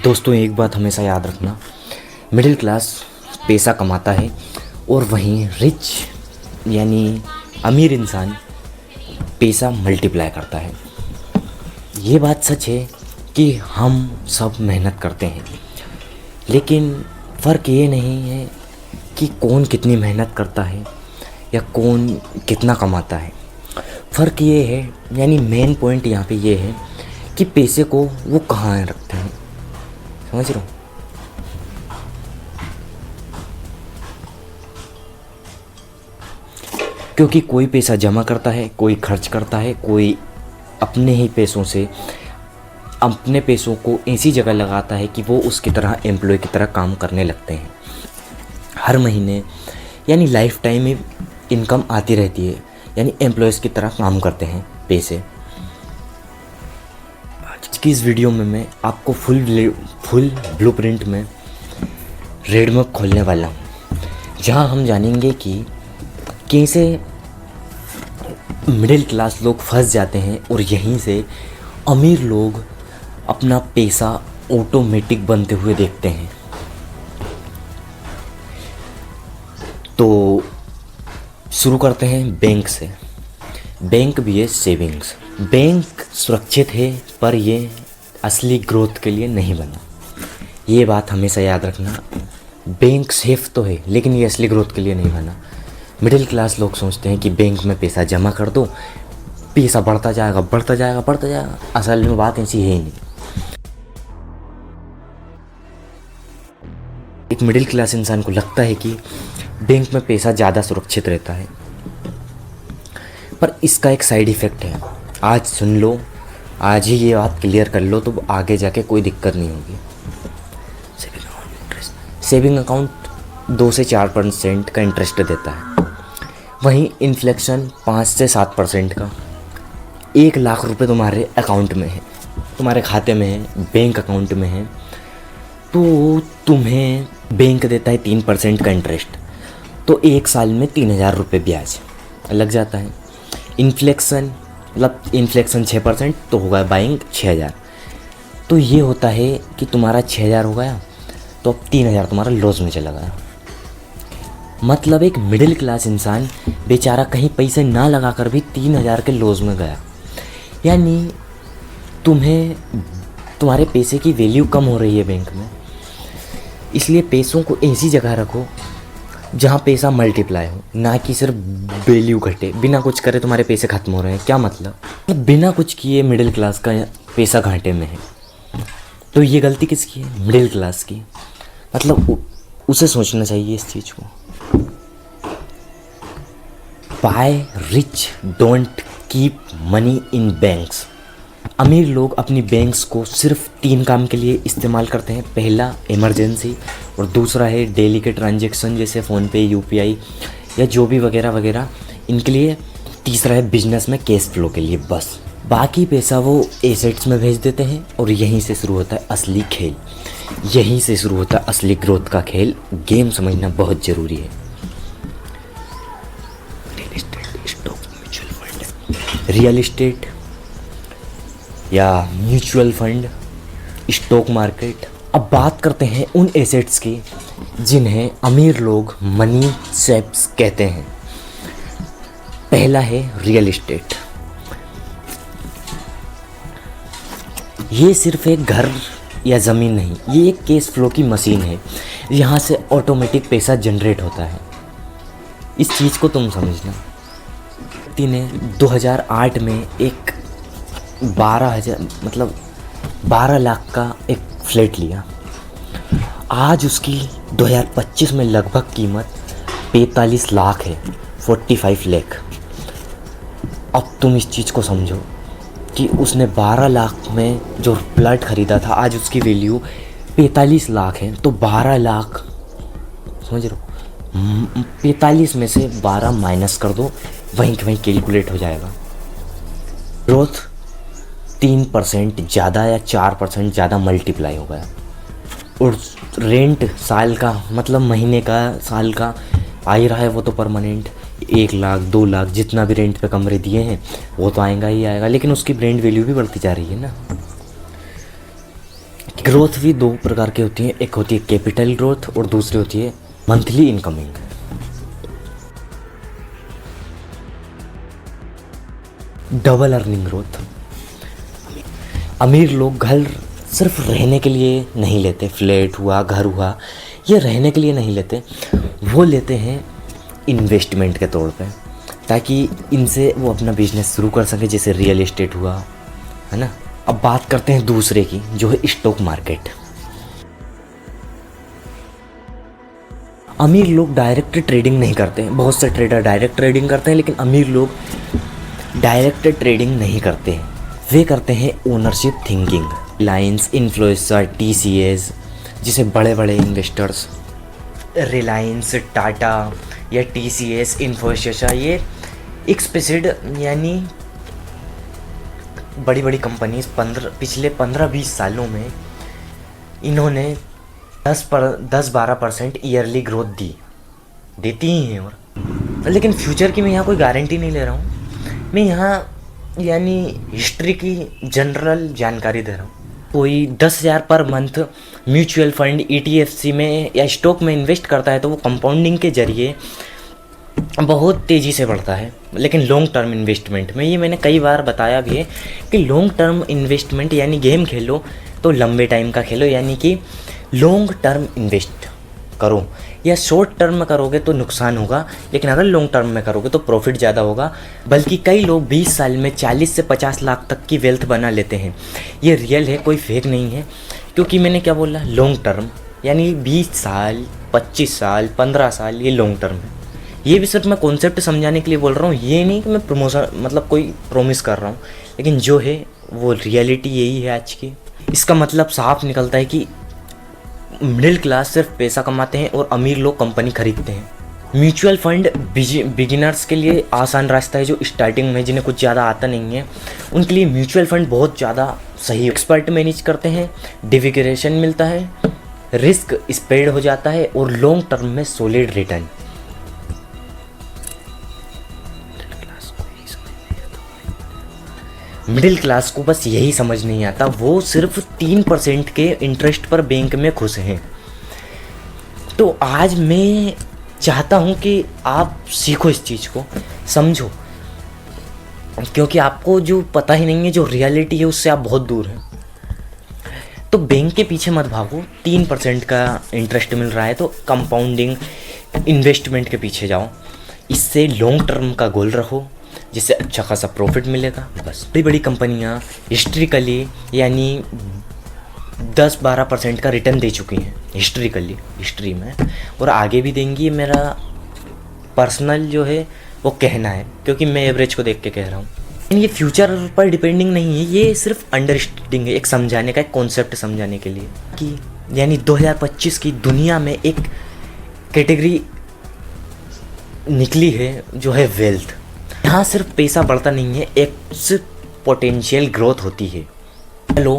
दोस्तों, एक बात हमेशा याद रखना, मिडिल क्लास पैसा कमाता है और वहीं रिच यानी अमीर इंसान पैसा मल्टीप्लाई करता है। ये बात सच है कि हम सब मेहनत करते हैं, लेकिन फ़र्क ये नहीं है कि कौन कितनी मेहनत करता है या कौन कितना कमाता है। फ़र्क ये है, यानी मेन पॉइंट यहाँ पे ये है कि पैसे को वो कहाँ रखते हैं। समझ रहे हो? क्योंकि कोई पैसा जमा करता है, कोई खर्च करता है, कोई अपने ही पैसों से अपने पैसों को ऐसी जगह लगाता है कि वो उसकी तरह एम्प्लॉय की तरह काम करने लगते हैं। हर महीने यानी लाइफ टाइम में इनकम आती रहती है, यानी एम्प्लॉयज़ की तरह काम करते हैं पैसे। आज की इस वीडियो में मैं आपको फुल ब्लूप्रिंट में रेडमैप खोलने वाला हूँ, जहाँ हम जानेंगे कि कैसे मिडिल क्लास लोग फंस जाते हैं और यहीं से अमीर लोग अपना पैसा ऑटोमेटिक बनते हुए देखते हैं। तो शुरू करते हैं बैंक से। बैंक भी है सेविंग्स। बैंक सुरक्षित है, पर ये असली ग्रोथ के लिए नहीं बना। ये बात हमेशा याद रखना, बैंक सेफ तो है लेकिन ये असली ग्रोथ के लिए नहीं बना। मिडिल क्लास लोग सोचते हैं कि बैंक में पैसा जमा कर दो, पैसा बढ़ता जाएगा बढ़ता जाएगा बढ़ता जाएगा। असल में बात ऐसी है ही नहीं। एक मिडिल क्लास इंसान को लगता है कि बैंक में पैसा ज़्यादा सुरक्षित रहता है, पर इसका एक साइड इफ़ेक्ट है। आज सुन लो, आज ही ये बात क्लियर कर लो तो आगे जाके कोई दिक्कत नहीं होगी। सेविंग अकाउंट 2 से 4% का इंटरेस्ट देता है, वहीं इन्फ्लेक्शन 5 से 7% का। 1 लाख रुपए तुम्हारे अकाउंट में है, तुम्हारे खाते में है, बैंक अकाउंट में है, तो तुम्हें बैंक देता है 3% का इंटरेस्ट, तो 1 साल में 3,000 रुपये ब्याज लग जाता है। इन्फ्लेक्शन मतलब इन्फ्लेक्शन 6% तो होगा बाइंग 6,000। तो ये होता है कि तुम्हारा 6,000 हो गया तो अब 3,000 तुम्हारा लॉस में चला गया। मतलब एक मिडिल क्लास इंसान बेचारा कहीं पैसे ना लगा कर भी 3,000 के लॉस में गया। यानी तुम्हारे पैसे की वैल्यू कम हो रही है बैंक में। इसलिए पैसों को ऐसी जगह रखो जहाँ पैसा मल्टीप्लाई हो, ना कि सिर्फ वैल्यू घटे। बिना कुछ करे तुम्हारे पैसे खत्म हो रहे हैं, क्या मतलब? बिना कुछ किए मिडिल क्लास का पैसा घाटे में है। तो ये गलती किसकी है? मिडिल क्लास की। मतलब उसे सोचना चाहिए इस चीज़ को। By rich don't keep money in banks. अमीर लोग अपनी बैंक्स को सिर्फ 3 काम के लिए इस्तेमाल करते हैं। पहला इमरजेंसी, और दूसरा है डेली के ट्रांजैक्शन जैसे फ़ोनपे, यूपीआई या जो भी वगैरह वगैरह इनके लिए। तीसरा है बिजनेस में कैश फ्लो के लिए। बस बाकी पैसा वो एसेट्स में भेज देते हैं। और यहीं से शुरू होता है असली खेल, यहीं से शुरू होता है असली ग्रोथ का खेल। गेम समझना बहुत ज़रूरी है। Real estate, stock, mutual fund, real estate या म्यूचुअल फंड, स्टॉक मार्केट। अब बात करते हैं उन एसेट्स की जिन्हें अमीर लोग मनी सेव्स कहते हैं। पहला है रियल एस्टेट। ये सिर्फ एक घर या ज़मीन नहीं, ये एक कैश फ्लो की मशीन है। यहाँ से ऑटोमेटिक पैसा जनरेट होता है। इस चीज़ को तुम समझना। व्यक्ति ने 2008 में एक 12 लाख का एक फ्लैट लिया। आज उसकी 2025 में लगभग कीमत 45 लाख है, 45 लाख। अब तुम इस चीज़ को समझो कि उसने 12 लाख में जो प्लॉट ख़रीदा था, आज उसकी वैल्यू 45 लाख है। तो 12 लाख, समझ रहे हो, 45 में से 12 माइनस कर दो, वहीं के वहीं कैलकुलेट हो जाएगा। ग्रोथ 3% ज़्यादा या 4% ज़्यादा मल्टीप्लाई हो गया। और रेंट साल का, मतलब महीने का, साल का आ ही रहा है वो तो परमानेंट। 1 लाख 2 लाख जितना भी रेंट पे कमरे दिए हैं वो तो आएगा ही आएगा, लेकिन उसकी ब्रांड वैल्यू भी बढ़ती जा रही है ना। ग्रोथ भी दो प्रकार की होती है, एक होती है कैपिटल ग्रोथ और दूसरी होती है monthly incoming. Double earning growth. अमीर लोग घर सिर्फ रहने के लिए नहीं लेते, फ्लैट हुआ, घर हुआ, ये रहने के लिए नहीं लेते, वो लेते हैं इन्वेस्टमेंट के तौर पे, ताकि इनसे वो अपना बिजनेस शुरू कर सके, जैसे रियल एस्टेट हुआ, है ना। अब बात करते हैं दूसरे की, जो है स्टॉक मार्केट। अमीर लोग डायरेक्ट ट्रेडिंग नहीं करते हैं, बहुत से ट्रेडर डायरेक्ट ट्रेडिंग करते हैं, लेकिन अमीर लोग डायरेक्ट ट्रेडिंग नहीं करते हैं, वे करते हैं ownership thinking. Reliance, influencer, TCS, जिसे बड़े बड़े इन्वेस्टर्स रिलायंस, टाटा या TCS, इन्फोसिस, ये एक्सपेसिड यानी बड़ी बड़ी कंपनीज पिछले 15-20 सालों में इन्होंने 10-12% ईयरली ग्रोथ देती ही हैं। और लेकिन फ्यूचर की मैं यहाँ कोई गारंटी नहीं ले रहा हूँ, मैं यहाँ यानी हिस्ट्री की जनरल जानकारी दे रहा हूँ। कोई 10,000 per month mutual fund ETFC में या स्टॉक में इन्वेस्ट करता है तो वो कंपाउंडिंग के जरिए बहुत तेज़ी से बढ़ता है। लेकिन लॉन्ग टर्म इन्वेस्टमेंट में, ये मैंने कई बार बताया भी है कि लॉन्ग टर्म इन्वेस्टमेंट यानी गेम खेलो तो लंबे टाइम का खेलो, यानी कि लॉन्ग टर्म इन्वेस्ट करो। या शॉर्ट टर्म में करोगे तो नुकसान होगा, लेकिन अगर लॉन्ग टर्म में करोगे तो प्रॉफिट ज़्यादा होगा। बल्कि कई लोग 20 साल में 40 से 50 लाख तक की वेल्थ बना लेते हैं। ये रियल है, कोई फेक नहीं है। क्योंकि मैंने क्या बोला, लॉन्ग टर्म यानी 20 साल, 25 साल, 15 साल, ये लॉन्ग टर्म है। ये भी सिर्फ मैं कॉन्सेप्ट समझाने के लिए बोल रहा हूँ, ये नहीं कि मैं प्रमोशन मतलब कोई प्रॉमिस कर रहा हूँ, लेकिन जो है वो रियलिटी यही है आज की। इसका मतलब साफ निकलता है कि मिडिल क्लास सिर्फ पैसा कमाते हैं और अमीर लोग कंपनी खरीदते हैं। म्यूचुअल फंड बिगिनर्स के लिए आसान रास्ता है, जो स्टार्टिंग में जिन्हें कुछ ज़्यादा आता नहीं है उनके लिए म्यूचुअल फंड बहुत ज़्यादा सही। एक्सपर्ट मैनेज करते हैं, डिविगरेशन मिलता है, रिस्क स्प्रेड हो जाता है और लॉन्ग टर्म में सॉलिड रिटर्न। मिडिल क्लास को बस यही समझ नहीं आता, वो सिर्फ 3% के इंटरेस्ट पर बैंक में खुश हैं। तो आज मैं चाहता हूँ कि आप सीखो, इस चीज़ को समझो, क्योंकि आपको जो पता ही नहीं है, जो रियलिटी है उससे आप बहुत दूर हैं। तो बैंक के पीछे मत भागो, 3% का इंटरेस्ट मिल रहा है तो कंपाउंडिंग इन्वेस्टमेंट के पीछे जाओ। इससे लॉन्ग टर्म का गोल रखो, जिससे अच्छा खासा प्रॉफिट मिलेगा। बस बड़ी बड़ी कंपनियां हिस्ट्रिकली यानी 10-12% का रिटर्न दे चुकी हैं हिस्ट्री में, और आगे भी देंगी। ये मेरा पर्सनल जो है वो कहना है, क्योंकि मैं एवरेज को देख के कह रहा हूँ। ये फ्यूचर पर डिपेंडिंग नहीं है, ये सिर्फ अंडरस्टैंडिंग है, एक समझाने का, एक कॉन्सेप्ट समझाने के लिए कि यानी 2025 की दुनिया में एक कैटेगरी निकली है जो है वेल्थ। यहाँ सिर्फ पैसा बढ़ता नहीं है, एक पोटेंशियल ग्रोथ होती है। चलो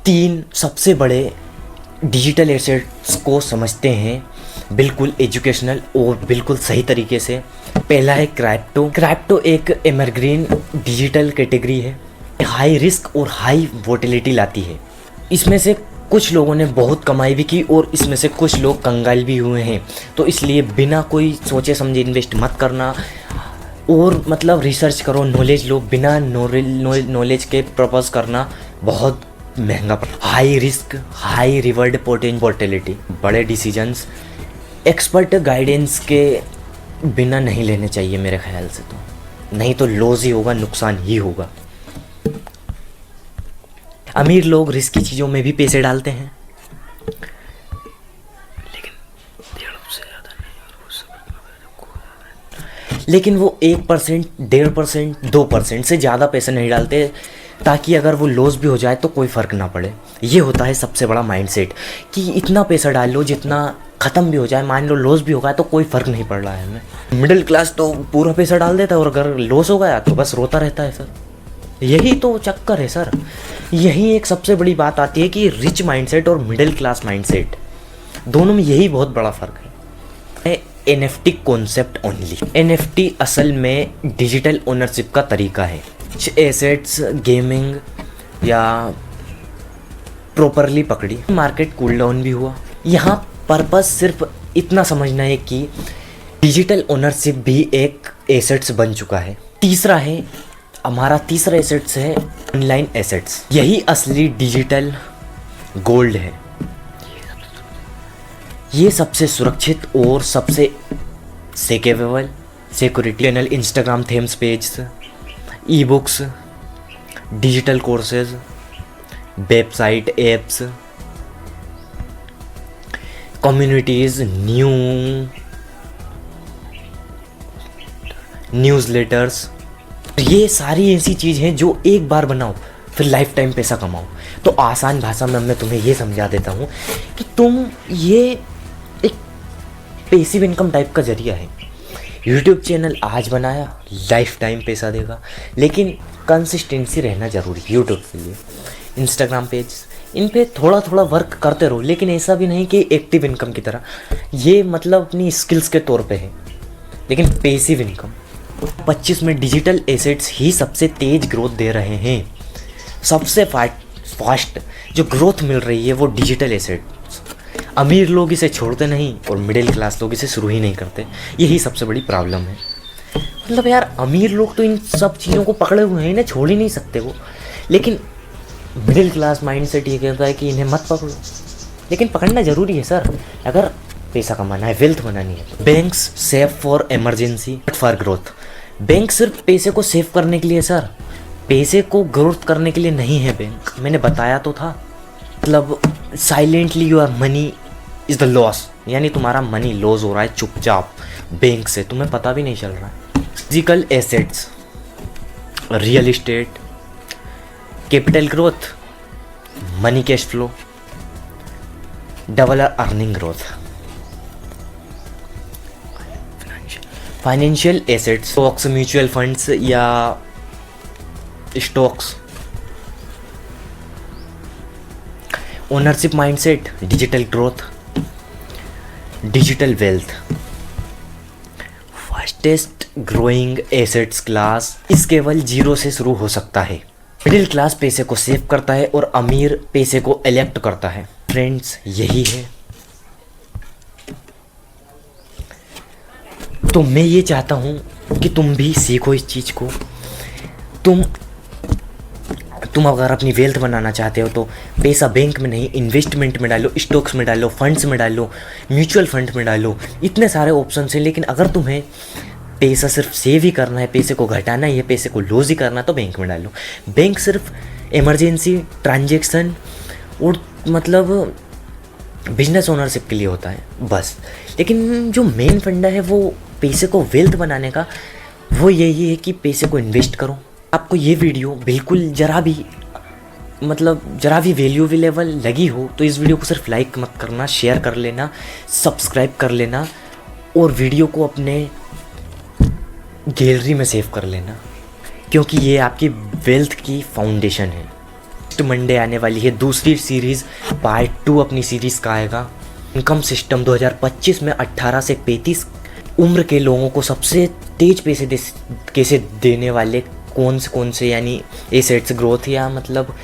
3 सबसे बड़े डिजिटल एसेट्स को समझते हैं बिल्कुल एजुकेशनल और बिल्कुल सही तरीके से। पहला है क्रिप्टो एक एवरग्रीन डिजिटल कैटेगरी है, हाई रिस्क और हाई वोटिलिटी लाती है। इसमें से कुछ लोगों ने बहुत कमाई भी की और इसमें से कुछ लोग कंगाल भी हुए हैं। तो इसलिए बिना कोई सोचे समझे इन्वेस्ट मत करना, और मतलब रिसर्च करो, नॉलेज लो। बिना नॉलेज के प्रपोज करना बहुत महंगा पड़ता। High risk high reward volatility, बड़े डिसीजंस एक्सपर्ट गाइडेंस के बिना नहीं लेने चाहिए मेरे ख्याल से, तो नहीं तो लॉस ही होगा, नुकसान ही होगा। अमीर लोग रिस्की चीज़ों में भी पैसे डालते हैं, लेकिन वो 1%, 1.5%, 2% से ज़्यादा पैसे नहीं डालते, ताकि अगर वो लॉस भी हो जाए तो कोई फ़र्क ना पड़े। ये होता है सबसे बड़ा माइंडसेट कि इतना पैसा डाल लो जितना ख़त्म भी हो जाए, मान लो लॉस भी होगा तो कोई फ़र्क नहीं पड़ रहा है हमें। मिडिल क्लास तो पूरा पैसा डाल देता है और अगर लॉस हो गया तो बस रोता रहता है सर। यही तो चक्कर है सर। यही एक सबसे बड़ी बात आती है कि रिच माइंडसेट और मिडिल क्लास माइंडसेट दोनों में यही बहुत बड़ा फ़र्क है। NFT concept only. NFT असल में डिजिटल ओनरशिप का तरीका है। एसेट्स, गेमिंग या प्रॉपरली पकड़ी, मार्केट कूल डाउन भी हुआ। यहाँ पर्पस सिर्फ इतना समझना है कि डिजिटल ओनरशिप भी एक एसेट्स बन चुका है। तीसरा है, हमारा तीसरा एसेट्स है ऑनलाइन एसेट्स। यही असली डिजिटल गोल्ड है। ये सबसे सुरक्षित और सबसे securable security channel, Instagram themes page, e books, digital courses, website, apps, communities, newsletters, ये सारी ऐसी चीज़ हैं जो एक बार बनाओ फिर लाइफ टाइम पैसा कमाओ। तो आसान भाषा में मैं तुम्हें ये समझा देता हूँ कि तुम ये एक पैसिव इनकम टाइप का जरिया है। यूट्यूब चैनल आज बनाया, लाइफ टाइम पैसा देगा, लेकिन कंसिस्टेंसी रहना ज़रूरी है यूट्यूब के लिए। इंस्टाग्राम पेज, इन पे थोड़ा थोड़ा वर्क करते रहो, लेकिन ऐसा भी नहीं कि एक्टिव इनकम की तरह। ये मतलब अपनी स्किल्स के तौर पे है, लेकिन पैसिव इनकम। 25 में डिजिटल एसेट्स ही सबसे तेज ग्रोथ दे रहे हैं। सबसे फास्ट जो ग्रोथ मिल रही है वो डिजिटल एसेट्स। अमीर लोग इसे छोड़ते नहीं और मिडिल क्लास लोग इसे शुरू ही नहीं करते। यही सबसे बड़ी प्रॉब्लम है। मतलब यार, अमीर लोग तो इन सब चीज़ों को पकड़े हुए हैं, इन्हें छोड़ ही नहीं सकते वो, लेकिन मिडिल क्लास माइंड सेट ये कहता है कि इन्हें मत पकड़ो। लेकिन पकड़ना ज़रूरी है सर, अगर पैसा कमाना है, वेल्थ बनानी है। Banks save for emergency but for growth. Bank सिर्फ पैसे को सेव करने के लिए सर, पैसे को ग्रोथ करने के लिए नहीं है बैंक। मैंने बताया तो था। मतलब silently your money is the loss, यानी तुम्हारा मनी लॉस हो रहा है चुपचाप बैंक से, तुम्हें पता भी नहीं चल रहा है। Physical assets, real estate, capital growth, money cash flow, double earning growth. Financial assets, stocks, mutual funds या stocks. Ownership mindset, digital growth, digital wealth. Fastest growing assets class, इस केवल 0 से शुरू हो सकता है। मिडिल क्लास पैसे को सेव करता है और अमीर पैसे को इलेक्ट करता है। फ्रेंड्स, यही है। तो मैं ये चाहता हूँ कि तुम भी सीखो इस चीज़ को। तुम अगर अपनी वेल्थ बनाना चाहते हो तो पैसा बैंक में नहीं, इन्वेस्टमेंट में डालो, स्टॉक्स में डालो, फंड्स में डालो, म्यूचुअल फंड में डालो। इतने सारे ऑप्शन हैं, लेकिन अगर तुम्हें पैसा सिर्फ सेव ही करना है, पैसे को घटाना ही है, पैसे को लूज ही करना है, तो बैंक में डालो। बैंक सिर्फ इमरजेंसी ट्रांजेक्शन और मतलब बिजनेस ओनरशिप के लिए होता है बस। लेकिन जो मेन फंडा है वो पैसे को वेल्थ बनाने का, वो यही है कि पैसे को इन्वेस्ट करो। आपको ये वीडियो बिल्कुल जरा भी वैल्यूएबल लगी हो तो इस वीडियो को सिर्फ लाइक मत करना, शेयर कर लेना, सब्सक्राइब कर लेना और वीडियो को अपने गैलरी में सेव कर लेना, क्योंकि ये आपकी वेल्थ की फाउंडेशन है। नेक्स्ट मंडे आने वाली है दूसरी सीरीज़, पार्ट 2 अपनी सीरीज़ का आएगा। इनकम सिस्टम 2025 में 18 से 35 उम्र के लोगों को सबसे तेज पैसे कैसे देने वाले कौन से यानी एसेट्स ग्रोथ, या मतलब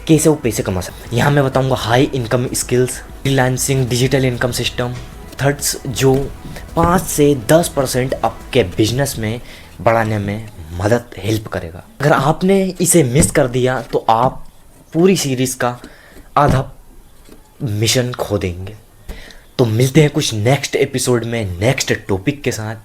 कैसे वो पैसे कमा सकते। यहाँ मैं बताऊँगा high income skills, freelancing, digital income system, thirds जो 5 से 10% आपके बिजनेस में बढ़ाने में मदद हेल्प करेगा। अगर आपने इसे मिस कर दिया तो आप पूरी सीरीज़ का आधा मिशन खो देंगे। तो मिलते हैं कुछ नेक्स्ट एपिसोड में नेक्स्ट टॉपिक के साथ।